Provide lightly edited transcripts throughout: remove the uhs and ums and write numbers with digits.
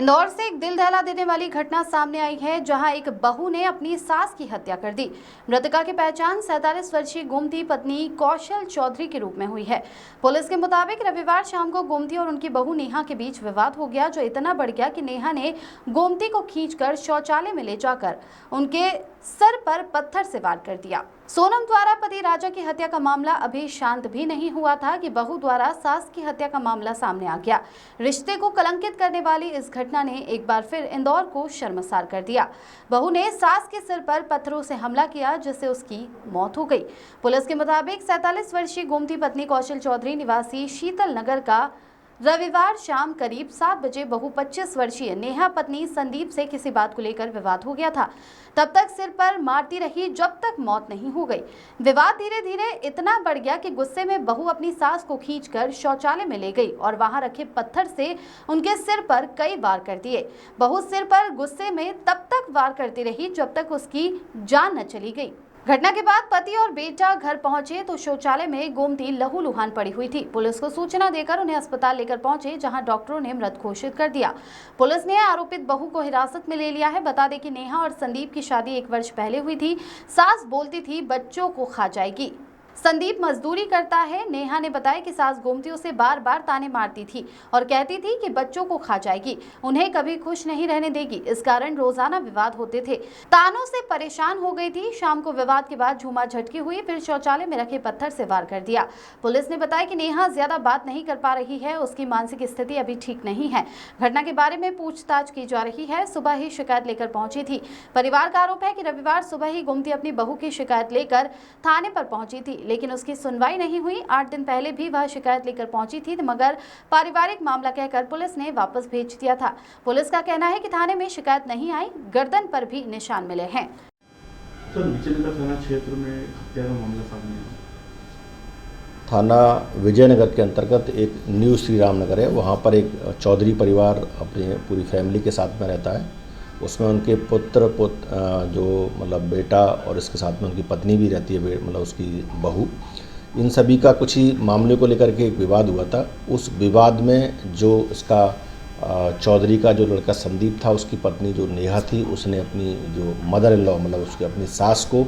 इंदौर से एक दिल दहला देने वाली घटना सामने आई है, जहां एक बहू ने अपनी सास की हत्या कर दी। मृतका की पहचान 47 वर्षीय गोमती पत्नी कौशल चौधरी के रूप में हुई है। पुलिस के मुताबिक रविवार शाम को गोमती और उनकी बहू नेहा के बीच विवाद हो गया, जो इतना बढ़ गया कि नेहा ने गोमती को खींचकर शौचालय में ले जाकर उनके सर पर पत्थर से वार कर दिया। सोनम द्वारा पति राजा की हत्या का मामला अभी शांत भी नहीं हुआ था कि बहू द्वारा सास की हत्या का मामला सामने आ गया। रिश्ते को कलंकित करने वाली इस घटना ने एक बार फिर इंदौर को शर्मसार कर दिया। बहू ने सास के सिर पर पत्थरों से हमला किया, जिससे उसकी मौत हो गई। पुलिस के मुताबिक 47 वर्षीय गोमती पत्नी कौशल चौधरी निवासी शीतल नगर का रविवार शाम करीब 7 बजे बहू 25 वर्षीय नेहा पत्नी संदीप से किसी बात को लेकर विवाद हो गया था। तब तक सिर पर मारती रही जब तक मौत नहीं हो गई। विवाद धीरे धीरे इतना बढ़ गया कि गुस्से में बहू अपनी सास को खींचकर शौचालय में ले गई और वहां रखे पत्थर से उनके सिर पर कई वार कर दिए। बहू सिर पर गुस्से में तब तक वार करती रही जब तक उसकी जान न चली गई। घटना के बाद पति और बेटा घर पहुंचे तो शौचालय में गोमती लहूलुहान पड़ी हुई थी। पुलिस को सूचना देकर उन्हें अस्पताल लेकर पहुंचे, जहां डॉक्टरों ने मृत घोषित कर दिया। पुलिस ने आरोपित बहू को हिरासत में ले लिया है। बता दें कि नेहा और संदीप की शादी 1 वर्ष पहले हुई थी। सास बोलती थी बच्चों को खा जाएगी। संदीप मजदूरी करता है। नेहा ने बताया कि सास गोमती उसे बार बार ताने मारती थी और कहती थी कि बच्चों को खा जाएगी, उन्हें कभी खुश नहीं रहने देगी। इस कारण रोजाना विवाद होते थे। तानों से परेशान हो गई थी। शाम को विवाद के बाद झूमा झटकी हुई, फिर शौचालय में रखे पत्थर से वार कर दिया। पुलिस ने बताया कि नेहा ज्यादा बात नहीं कर पा रही है, उसकी मानसिक स्थिति अभी ठीक नहीं है। घटना के बारे में पूछताछ की जा रही है। सुबह ही शिकायत लेकर पहुंची थी। परिवार का आरोप है कि रविवार सुबह ही गोमती अपनी बहू की शिकायत लेकर थाने पर पहुंची थी, लेकिन उसकी सुनवाई नहीं हुई। 8 दिन पहले भी वह शिकायत लेकर पहुंची थी, मगर पारिवारिक मामला कहकर पुलिस ने वापस भेज दिया था। पुलिस का कहना है कि थाने में शिकायत नहीं आई, गर्दन पर भी निशान मिले हैं। सर, विजयनगर थाना क्षेत्र में हत्या का मामला सामने आया। थाना विजयनगर के अंतर्गत एक न्यू श्री राम नगर है। वहाँ पर एक चौधरी परिवार अपनी पूरी फैमिली के साथ में रहता है। उसमें उनके पुत्र जो मतलब बेटा और इसके साथ में उनकी पत्नी भी रहती है, मतलब उसकी बहू। इन सभी का कुछ ही मामले को लेकर के एक विवाद हुआ था। उस विवाद में जो इसका चौधरी का जो लड़का संदीप था, उसकी पत्नी जो नेहा थी, उसने अपनी जो मदर इन लॉ मतलब उसकी अपनी सास को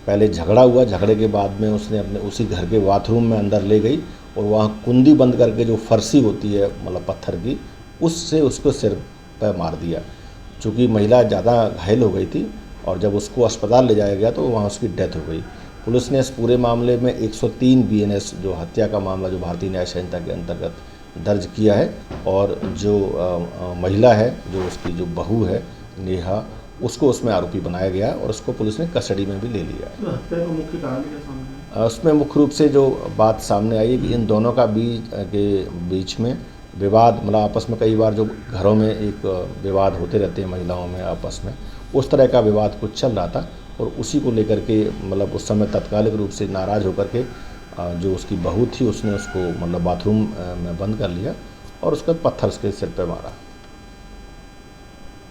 पहले झगड़ा हुआ। झगड़े के बाद में उसने अपने उसी घर के बाथरूम में अंदर ले गई और वहाँ कुंडी बंद करके जो फर्शी होती है मतलब पत्थर की, उससे उसको सिर पर मार दिया। चूँकि महिला ज़्यादा घायल हो गई थी और जब उसको अस्पताल ले जाया गया तो वहाँ उसकी डेथ हो गई। पुलिस ने इस पूरे मामले में 103 BNS जो हत्या का मामला जो भारतीय न्याय संहिता के अंतर्गत दर्ज किया है और जो महिला है, जो उसकी जो बहू है नेहा, उसको उसमें आरोपी बनाया गया और उसको पुलिस ने कस्टडी में भी ले लिया है। तो हत्या का मुख्य कारण क्या सामने आया? उसमें मुख्य रूप से जो बात सामने आई है कि इन दोनों का बीच में विवाद, मतलब आपस में कई बार जो घरों में एक विवाद होते रहते हैं महिलाओं में आपस में, उस तरह का विवाद कुछ चल रहा था और उसी को लेकर के मतलब उस समय तात्कालिक रूप से नाराज़ होकर के जो उसकी बहू थी उसने उसको मतलब बाथरूम में बंद कर लिया और उसका पत्थर उसके सिर पर मारा।